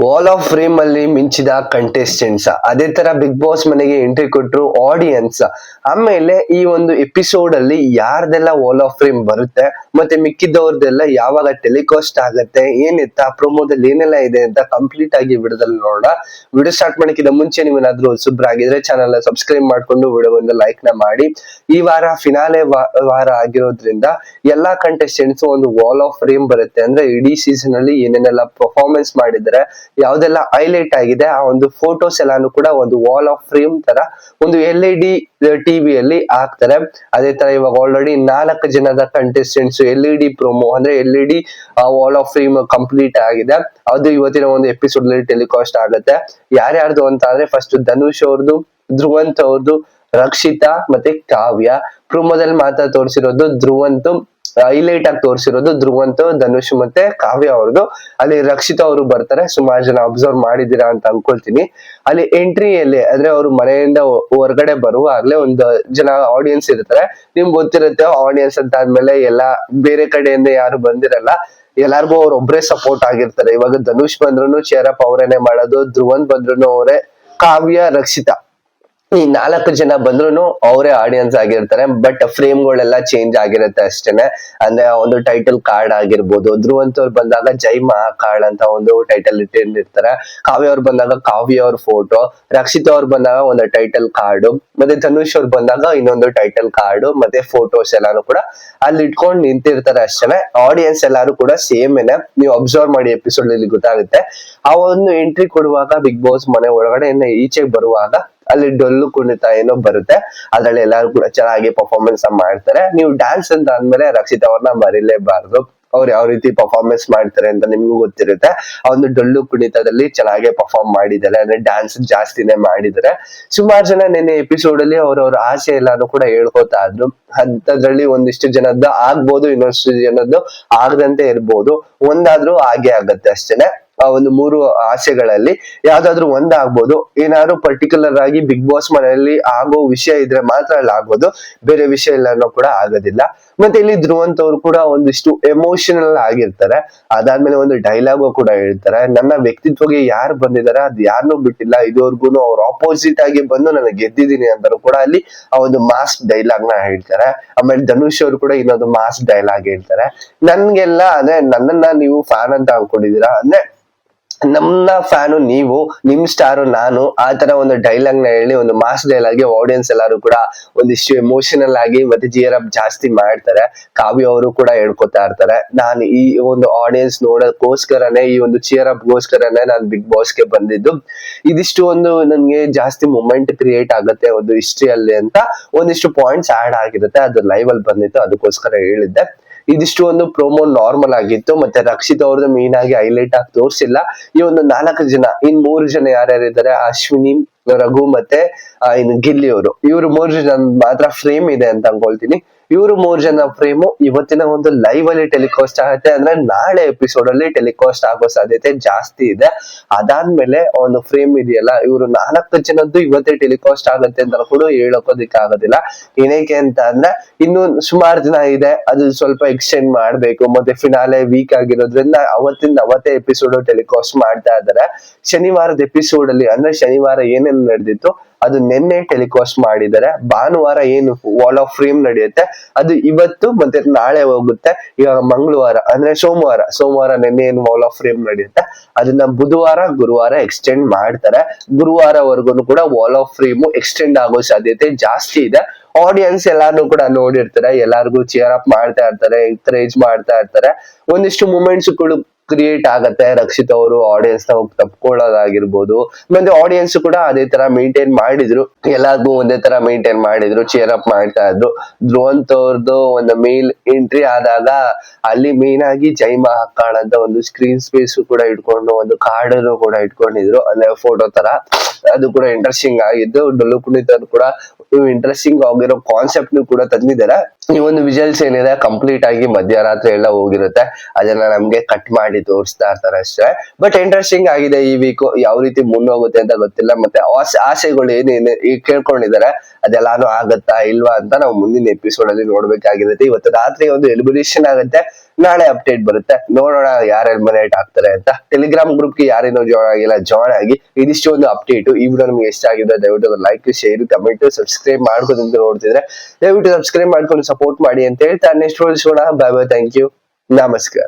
Wall of frame ಅಲ್ಲಿ ಮಿಂಚಿದ contestants, ಅದೇ ತರ ಬಿಗ್ ಬಾಸ್ ಮನೆಗೆ ಎಂಟ್ರಿ ಕೊಟ್ರು ಆಡಿಯನ್ಸ್. ಆಮೇಲೆ ಈ ಒಂದು ಎಪಿಸೋಡ್ ಅಲ್ಲಿ ಯಾರ್ದೆಲ್ಲ ವಾಲ್ ಆಫ್ ಫ್ರೇಮ್ ಬರುತ್ತೆ ಮತ್ತೆ ಮಿಕ್ಕಿದವ್ರದೆಲ್ಲ ಯಾವಾಗ ಟೆಲಿಕಾಸ್ಟ್ ಆಗತ್ತೆ, ಏನಿತ್ತ ಪ್ರೊಮೋದಲ್ಲಿ ಏನೆಲ್ಲ ಇದೆ ಅಂತ ಕಂಪ್ಲೀಟ್ ಆಗಿ ವಿಡಿಯೋದಲ್ಲಿ ನೋಡೋಣ. ವಿಡಿಯೋ ಸ್ಟಾರ್ಟ್ ಮಾಡಕ್ಕಿಂತ ಮುಂಚೆ ನೀವೇನಾದ್ರೂ ಹೊಸಬ್ರಾಗಿದ್ರೆ ಚಾನಲ್ ಸಬ್ಸ್ಕ್ರೈಬ್ ಮಾಡ್ಕೊಂಡು ವಿಡಿಯೋ ಒಂದು ಲೈಕ್ ನ ಮಾಡಿ. ಈ ವಾರ ಫಿನಾಲೆ ವಾರ ಆಗಿರೋದ್ರಿಂದ ಎಲ್ಲಾ ಕಂಟೆಸ್ಟೆಂಟ್ಸ್ ಒಂದು ವಾಲ್ ಆಫ್ ಫ್ರೇಮ್ ಬರುತ್ತೆ. ಅಂದ್ರೆ ಇಡೀ ಸೀಸನ್ ಅಲ್ಲಿ ಏನೇನೆಲ್ಲ ಪರ್ಫಾರ್ಮೆನ್ಸ್ ಮಾಡಿದ್ರೆ, ಯಾವ್ದೆಲ್ಲ ಹೈಲೈಟ್ ಆಗಿದೆ, ಆ ಒಂದು ಫೋಟೋಸ್ ಎಲ್ಲಾನು ಕೂಡ ಒಂದು ವಾಲ್ ಆಫ್ ಫ್ರೇಮ್ ತರ ಒಂದು LED ಟಿವಿಯಲ್ಲಿ ಹಾಕ್ತಾರೆ. ಅದೇ ತರ ಇವಾಗ ಆಲ್ರೆಡಿ 4 ಜನದ ಕಂಟೆಸ್ಟೆಂಟ್ಸ್ LED ಪ್ರೊಮೋ ಅಂದ್ರೆ LED wall of frame complete ಆಗಿದೆ. ಅದು ಇವತ್ತಿನ ಒಂದು ಎಪಿಸೋಡ್ ಅಲ್ಲಿ ಟೆಲಿಕಾಸ್ಟ್ ಆಗುತ್ತೆ. ಯಾರ್ಯಾರ್ದು ಅಂತ ಅಂದ್ರೆ ಫಸ್ಟ್ ಧನುಷ್ ಅವ್ರದ್ದು, ಧ್ರುವಂತ್ ಅವ್ರದ್ದು, ರಕ್ಷಿತಾ ಮತ್ತೆ ಕಾವ್ಯ. ಪ್ರೊಮೋದಲ್ಲಿ ಮಾತ್ರ ತೋರಿಸಿರೋದು ಧ್ರುವಂತ್, ಹೈಲೈಟ್ ಆಗಿ ತೋರಿಸಿರೋದು ಧ್ರುವಂತ್, ಧನುಷ್ ಮತ್ತೆ ಕಾವ್ಯ ಅವ್ರದ್ದು. ಅಲ್ಲಿ ರಕ್ಷಿತಾ ಅವರು ಬರ್ತಾರೆ, ಸುಮಾರು ಜನ ಅಬ್ಸರ್ವ್ ಮಾಡಿದೀರಾ ಅಂತ ಅನ್ಕೊಳ್ತೀನಿ. ಅಲ್ಲಿ ಎಂಟ್ರಿಯಲ್ಲಿ ಅಂದ್ರೆ ಅವ್ರು ಮನೆಯಿಂದ ಹೊರಗಡೆ ಬರುವಾಗ್ಲೇ ಒಂದು ಜನ ಆಡಿಯನ್ಸ್ ಇರ್ತಾರೆ. ನಿಮ್ಗೆ ಗೊತ್ತಿರುತ್ತೆ ಆಡಿಯನ್ಸ್ ಅಂತ ಆದ್ಮೇಲೆ ಎಲ್ಲಾ ಬೇರೆ ಕಡೆಯಿಂದ ಯಾರು ಬಂದಿರಲ್ಲ, ಎಲ್ಲಾರ್ಗು ಅವ್ರ ಒಬ್ರೇ ಸಪೋರ್ಟ್ ಆಗಿರ್ತಾರೆ. ಇವಾಗ ಧನುಷ್ ಬಂದ್ರು ಚೇರಪ್ ಅವರೇನೆ ಮಾಡೋದು, ಧ್ರುವಂತ್ ಬಂದ್ರು ಅವರೇ, ಕಾವ್ಯ, ರಕ್ಷಿತಾ ಈ 4 ಜನ ಬಂದ್ರು ಅವರೇ ಆಡಿಯನ್ಸ್ ಆಗಿರ್ತಾರೆ. ಬಟ್ ಫ್ರೇಮ್ ಗಳೆಲ್ಲ ಚೇಂಜ್ ಆಗಿರುತ್ತೆ ಅಷ್ಟೇನೆ. ಅಂದ್ರೆ ಒಂದು ಟೈಟಲ್ ಕಾರ್ಡ್ ಆಗಿರ್ಬೋದು, ಧ್ರುವಂತ್ ಅವ್ರು ಬಂದಾಗ ಜೈ ಮಹಾಕಾಳ್ ಅಂತ ಒಂದು ಟೈಟಲ್ ಇಟ್ಟಿರ್ತಾರೆ. ಕಾವ್ಯ ಅವ್ರು ಬಂದಾಗ ಕಾವ್ಯ ಅವ್ರ ಫೋಟೋ, ರಕ್ಷಿತಾ ಅವ್ರು ಬಂದಾಗ ಒಂದು ಟೈಟಲ್ ಕಾರ್ಡ್, ಮತ್ತೆ ಧನುಷ್ ಅವ್ರು ಬಂದಾಗ ಇನ್ನೊಂದು ಟೈಟಲ್ ಕಾರ್ಡ್ ಮತ್ತೆ ಫೋಟೋಸ್ ಎಲ್ಲಾನು ಕೂಡ ಅಲ್ಲಿ ಇಟ್ಕೊಂಡು ನಿಂತಿರ್ತಾರೆ ಅಷ್ಟೇನೆ. ಆಡಿಯನ್ಸ್ ಎಲ್ಲಾರು ಕೂಡ ಸೇಮ್ ಏನೆ, ನೀವು ಅಬ್ಸರ್ವ್ ಮಾಡಿ ಎಪಿಸೋಡ್ ಅಲ್ಲಿ ಗೊತ್ತಾಗುತ್ತೆ. ಆ ಒಂದು ಎಂಟ್ರಿ ಕೊಡುವಾಗ ಬಿಗ್ ಬಾಸ್ ಮನೆ ಒಳಗಡೆಯಿಂದ ಈಚೆಗೆ ಬರುವಾಗ ಅಲ್ಲಿ ಡೊಳ್ಳು ಕುಣಿತ ಏನೋ ಬರುತ್ತೆ. ಅದ್ರಲ್ಲಿ ಎಲ್ಲಾರು ಕೂಡ ಚೆನ್ನಾಗಿ ಪರ್ಫಾರ್ಮೆನ್ಸ್ ಮಾಡ್ತಾರೆ. ನೀವು ಡ್ಯಾನ್ಸ್ ಅಂತ ಅಂದ್ಮೇಲೆ ರಕ್ಷಿತಾ ಅವ್ರನ್ನ ಮರಿಲೇಬಾರ್ದು. ಅವ್ರು ಯಾವ ರೀತಿ ಪರ್ಫಾರ್ಮೆನ್ಸ್ ಮಾಡ್ತಾರೆ ಅಂತ ನಿಮ್ಗೂ ಗೊತ್ತಿರುತ್ತೆ. ಆ ಒಂದು ಡೊಳ್ಳು ಕುಣಿತದಲ್ಲಿ ಚೆನ್ನಾಗಿ ಪರ್ಫಾರ್ಮ್ ಮಾಡಿದ್ದಾರೆ, ಅಂದ್ರೆ ಡ್ಯಾನ್ಸ್ ಜಾಸ್ತಿನೇ ಮಾಡಿದ್ದಾರೆ. ಸುಮಾರು ಜನ ನಿನ್ನೆ ಎಪಿಸೋಡ್ ಅಲ್ಲಿ ಅವ್ರವ್ರ ಆಸೆ ಎಲ್ಲಾನು ಕೂಡ ಹೇಳ್ಕೊತಾ ಇದ್ರು. ಅಂತದ್ರಲ್ಲಿ ಒಂದಿಷ್ಟು ಜನದ್ದು ಆಗ್ಬೋದು, ಇನ್ನೊಂದಿಷ್ಟು ಜನದ್ದು ಆಗದಂತೆ ಇರ್ಬೋದು. ಒಂದಾದ್ರೂ ಹಾಗೆ ಆಗತ್ತೆ ಅಷ್ಟೇನೆ. ಆ ಒಂದು 3 ಆಸೆಗಳಲ್ಲಿ ಯಾವ್ದಾದ್ರು ಒಂದಾಗ್ಬೋದು. ಏನಾದ್ರು ಪರ್ಟಿಕ್ಯುಲರ್ ಆಗಿ ಬಿಗ್ ಬಾಸ್ ಮನೆಯಲ್ಲಿ ಆಗೋ ವಿಷಯ ಇದ್ರೆ ಮಾತ್ರ ಅಲ್ಲಿ ಆಗ್ಬೋದು, ಬೇರೆ ವಿಷಯ ಎಲ್ಲಾನು ಕೂಡ ಆಗೋದಿಲ್ಲ. ಮತ್ತೆ ಇಲ್ಲಿ ಧ್ರುವಂತ್ ಅವ್ರು ಕೂಡ ಒಂದಿಷ್ಟು ಎಮೋಷನಲ್ ಆಗಿರ್ತಾರೆ. ಅದಾದ್ಮೇಲೆ ಒಂದು ಡೈಲಾಗು ಕೂಡ ಹೇಳ್ತಾರೆ, ನನ್ನ ವ್ಯಕ್ತಿತ್ವಗೆ ಯಾರು ಬಂದಿದ್ದಾರೆ ಅದ್ ಯಾರನ್ನೂ ಬಿಟ್ಟಿಲ್ಲ, ಇದುವರೆಗೂ ಅವ್ರ ಆಪೋಸಿಟ್ ಆಗಿ ಬಂದು ನಾನು ಗೆದ್ದಿದ್ದೀನಿ ಅಂತಾರು ಕೂಡ ಅಲ್ಲಿ ಆ ಒಂದು ಮಾಸ್ ಡೈಲಾಗ್ ನ ಹೇಳ್ತಾರೆ. ಆಮೇಲೆ ಧನುಷ್ ಅವರು ಕೂಡ ಇನ್ನೊಂದು ಮಾಸ್ ಡೈಲಾಗ್ ಹೇಳ್ತಾರೆ. ನನ್ಗೆಲ್ಲ ಅಂದ್ರೆ ನನ್ನನ್ನ ನೀವು ಫ್ಯಾನ್ ಅಂತ ಅನ್ಕೊಂಡಿದೀರಾ, ಅಂದ್ರೆ ನಮ್ಮ ಫ್ಯಾನು ನೀವು, ನಿಮ್ ಸ್ಟಾರು ನಾನು, ಆ ತರ ಒಂದು ಡೈಲಾಗ್ ನ ಹೇಳಿ ಒಂದು ಮಾಸ್ ಡೈಲಾಗ್ ಆಡಿಯನ್ಸ್ ಎಲ್ಲಾರು ಕೂಡ ಒಂದಿಷ್ಟು ಎಮೋಷನಲ್ ಆಗಿ ಮತ್ತೆ ಜಿಯರ್ ಅಪ್ ಜಾಸ್ತಿ ಮಾಡ್ತಾರೆ. ಕಾವ್ಯ ಅವರು ಕೂಡ ಹೇಳ್ಕೊತಾ ಇರ್ತಾರೆ, ನಾನು ಈ ಒಂದು ಆಡಿಯನ್ಸ್ ನೋಡೋಕೋಸ್ಕರನೇ, ಈ ಒಂದು ಚಿಯರ್ ಅಪ್ ಗೋಸ್ಕರನೇ ನಾನು ಬಿಗ್ ಬಾಸ್ಗೆ ಬಂದಿದ್ದು. ಇದಿಷ್ಟು ಒಂದು ನನ್ಗೆ ಜಾಸ್ತಿ ಮೂಮೆಂಟ್ ಕ್ರಿಯೇಟ್ ಆಗುತ್ತೆ ಒಂದು ಹಿಸ್ಟ್ರಿಯಲ್ಲಿ ಅಂತ ಒಂದಿಷ್ಟು ಪಾಯಿಂಟ್ಸ್ ಆಡ್ ಆಗಿರುತ್ತೆ. ಅದು ಲೈವ್ ಅಲ್ಲಿ ಬಂದಿತ್ತು, ಅದಕ್ಕೋಸ್ಕರ ಹೇಳಿದ್ದೆ. ಇದಿಷ್ಟು ಒಂದು ಪ್ರೋಮೋ ನಾರ್ಮಲ್ ಆಗಿತ್ತು. ಮತ್ತೆ ರಕ್ಷಿತ್ ಅವ್ರದ್ದು ಮೇನ್ ಆಗಿ ಹೈಲೈಟ್ ಆಗಿ ತೋರಿಸಿಲ್ಲ. ಈ ಒಂದು 4 ಜನ, ಇನ್ 3 ಜನ ಯಾರ್ಯಾರಿದ್ದಾರೆ, ಅಶ್ವಿನಿ, ರಘು ಮತ್ತೆ ಇನ್ನು ಗಿಲ್ಲಿ ಅವರು, ಇವ್ರು 3 ಜನ ಮಾತ್ರ ಫ್ರೇಮ್ ಇದೆ ಅಂತ ಅನ್ಕೊಳ್ತೀನಿ. ಇವ್ರು 3 ಜನ ಫ್ರೇಮು ಇವತ್ತಿನ ಒಂದು ಲೈವ್ ಅಲ್ಲಿ ಟೆಲಿಕಾಸ್ಟ್ ಆಗುತ್ತೆ. ಅಂದ್ರೆ ನಾಳೆ ಎಪಿಸೋಡ್ ಅಲ್ಲಿ ಟೆಲಿಕಾಸ್ಟ್ ಆಗೋ ಸಾಧ್ಯತೆ ಜಾಸ್ತಿ ಇದೆ. ಅದಾದ್ಮೇಲೆ ಒಂದು ಫ್ರೇಮ್ ಇದೆಯಲ್ಲ, ಇವ್ರು 4 ಜನದ್ದು ಇವತ್ತೇ ಟೆಲಿಕಾಸ್ಟ್ ಆಗುತ್ತೆ ಅಂತ ಕೂಡ ಹೇಳೋಕೋದಿಕ್ಕೆ ಆಗೋದಿಲ್ಲ. ಏನಕ್ಕೆ ಅಂತ ಅಂದ್ರೆ ಇನ್ನು ಸುಮಾರು ದಿನ ಇದೆ, ಅದು ಸ್ವಲ್ಪ ಎಕ್ಸ್ಟೆಂಡ್ ಮಾಡ್ಬೇಕು. ಮತ್ತೆ ಫಿನಾಲೆ ವೀಕ್ ಆಗಿರೋದ್ರಿಂದ ಅವತ್ತಿಂದ ಅವತ್ತೇ ಎಪಿಸೋಡ್ ಟೆಲಿಕಾಸ್ಟ್ ಮಾಡ್ತಾ ಇದ್ದಾರೆ. ಶನಿವಾರದ ಎಪಿಸೋಡ್ ಅಲ್ಲಿ ಅಂದ್ರೆ ಶನಿವಾರ ಏನೇನು ನಡೆದಿತ್ತು ಅದು ನಿನ್ನೆ ಟೆಲಿಕಾಸ್ಟ್ ಮಾಡಿದ್ದಾರೆ. ಭಾನುವಾರ ಏನು ವಾಲ್ ಆಫ್ ಫ್ರೇಮ್ ನಡೆಯುತ್ತೆ ಅದು ಇವತ್ತು ಮತ್ತೆ ನಾಳೆ ಹೋಗುತ್ತೆ. ಇವಾಗ ಮಂಗಳವಾರ ಅಂದ್ರೆ ಸೋಮವಾರ ನಿನ್ನೆ ಏನು ವಾಲ್ ಆಫ್ ಫ್ರೇಮ್ ನಡೆಯುತ್ತೆ ಅದನ್ನ ಬುಧವಾರ, ಗುರುವಾರ ಎಕ್ಸ್ಟೆಂಡ್ ಮಾಡ್ತಾರೆ. ಗುರುವಾರವರೆಗೂ ಕೂಡ ವಾಲ್ ಆಫ್ ಫ್ರೇಮ್ ಎಕ್ಸ್ಟೆಂಡ್ ಆಗೋ ಸಾಧ್ಯತೆ ಜಾಸ್ತಿ ಇದೆ. ಆಡಿಯನ್ಸ್ ಎಲ್ಲಾರು ಕೂಡ ನೋಡಿರ್ತಾರೆ, ಎಲ್ಲಾರ್ಗು ಚಿಯರ್ ಅಪ್ ಮಾಡ್ತಾ ಇರ್ತಾರೆ, ಎಂಕರೇಜ್ ಮಾಡ್ತಾ ಇರ್ತಾರೆ. ಒಂದಿಷ್ಟು ಮೂಮೆಂಟ್ಸ್ ಕ್ರಿಯೇಟ್ ಆಗತ್ತೆ. ರಕ್ಷಿತ್ ಅವರು ಆಡಿಯನ್ಸ್ ನ ತಪ್ಕೊಳ್ಳೋದಾಗಿರ್ಬೋದು, ಮತ್ತೆ ಆಡಿಯನ್ಸ್ ಕೂಡ ಅದೇ ತರ ಮೇಂಟೈನ್ ಮಾಡಿದ್ರು, ಎಲ್ಲಾರ್ಗು ಒಂದೇ ತರ ಮೇಂಟೈನ್ ಮಾಡಿದ್ರು, ಚಿಯರ್ ಅಪ್ ಮಾಡ್ತಾ ಇದ್ರು. ಧ್ರುವಂತ್ ಅವ್ರದ್ದು ಒಂದು ಮೇಲ್ ಎಂಟ್ರಿ ಆದಾಗ ಅಲ್ಲಿ ಮೇನ್ ಆಗಿ ಜೈ ಮಹಾಕಾಳ್ ಅಂತ ಒಂದು ಸ್ಕ್ರೀನ್ ಸ್ಪೇಸ್ ಕೂಡ ಇಟ್ಕೊಂಡು ಒಂದು ಕಾರ್ಡ್ ಕೂಡ ಇಟ್ಕೊಂಡಿದ್ರು, ಅಂದ್ರೆ ಫೋಟೋ ತರ. ಅದು ಕೂಡ ಇಂಟ್ರೆಸ್ಟಿಂಗ್ ಆಗಿದ್ದು. ಡೊಳ್ಳು ಕುಣಿತ ಕೂಡ ಇಂಟ್ರೆಸ್ಟಿಂಗ್ ಆಗಿರೋ ಕಾನ್ಸೆಪ್ಟ್ ಕೂಡ ತಂದಿದ್ದಾರೆ. ಈ ಒಂದು ವಿಜುವಲ್ಸ್ ಏನಿದೆ ಕಂಪ್ಲೀಟ್ ಆಗಿ ಮಧ್ಯರಾತ್ರಿ ಎಲ್ಲ ಹೋಗಿರುತ್ತೆ, ಅದನ್ನ ನಮ್ಗೆ ಕಟ್ ಮಾಡಿ ತೋರಿಸ್ತಾ ಇರ್ತಾರೆ ಅಷ್ಟೇ. ಬಟ್ ಇಂಟ್ರೆಸ್ಟಿಂಗ್ ಆಗಿದೆ ಈ ವೀಕ್. ಯಾವ ರೀತಿ ಮುಂದೋಗುತ್ತೆ ಅಂತ ಗೊತ್ತಿಲ್ಲ. ಮತ್ತೆ ಆಸೆಗಳು ಏನೇನು ಈ ಕೇಳ್ಕೊಂಡಿದ್ದಾರೆ ಅದೆಲ್ಲಾನು ಆಗತ್ತಾ ಇಲ್ವಾ ಅಂತ ನಾವು ಮುಂದಿನ ಎಪಿಸೋಡ್ ಅಲ್ಲಿ ನೋಡ್ಬೇಕಾಗಿರುತ್ತೆ. ಇವತ್ತು ರಾತ್ರಿ ಒಂದು ಎಲಿಮಿನೇಷನ್ ಆಗುತ್ತೆ, ನಾಳೆ ಅಪ್ಡೇಟ್ ಬರುತ್ತೆ, ನೋಡೋಣ ಯಾರು ಎಲಿಮಿನೇಟ್ ಆಗ್ತಾರೆ ಅಂತ. ಟೆಲಿಗ್ರಾಮ್ ಗ್ರೂಪ್ಗೆ ಯಾರೇನೋ ಜಾಯ್ನ್ ಆಗಿಲ್ಲ, ಜಾಯ್ನ್ ಆಗಿ. ಇದಿಷ್ಟು ಒಂದು ಅಪ್ಡೇಟ್. ಈ ವಿಡಿಯೋ ನಿಮ್ಗೆ ಇಷ್ಟ ಆಗಿದೆ ದಯವಿಟ್ಟು ಲೈಕ್, ಶೇರ್, ಕಮೆಂಟ್, ಸಬ್ಸ್ಕ್ರೈಬ್ ಮಾಡ್ಕೊಂಡು ನೋಡ್ತಿದ್ರೆ ದಯವಿಟ್ಟು ಸಬ್ಸ್ಕ್ರೈಬ್ ಮಾಡ್ಕೊಂಡು ಸಪೋರ್ಟ್ ಮಾಡಿ ಅಂತ ಹೇಳ್ತಾ ನೆಕ್ಸ್ಟ್ ಸಿಗೋಣ. ಬೈ ಬೈ, ಥ್ಯಾಂಕ್ ಯು, ನಮಸ್ಕಾರ.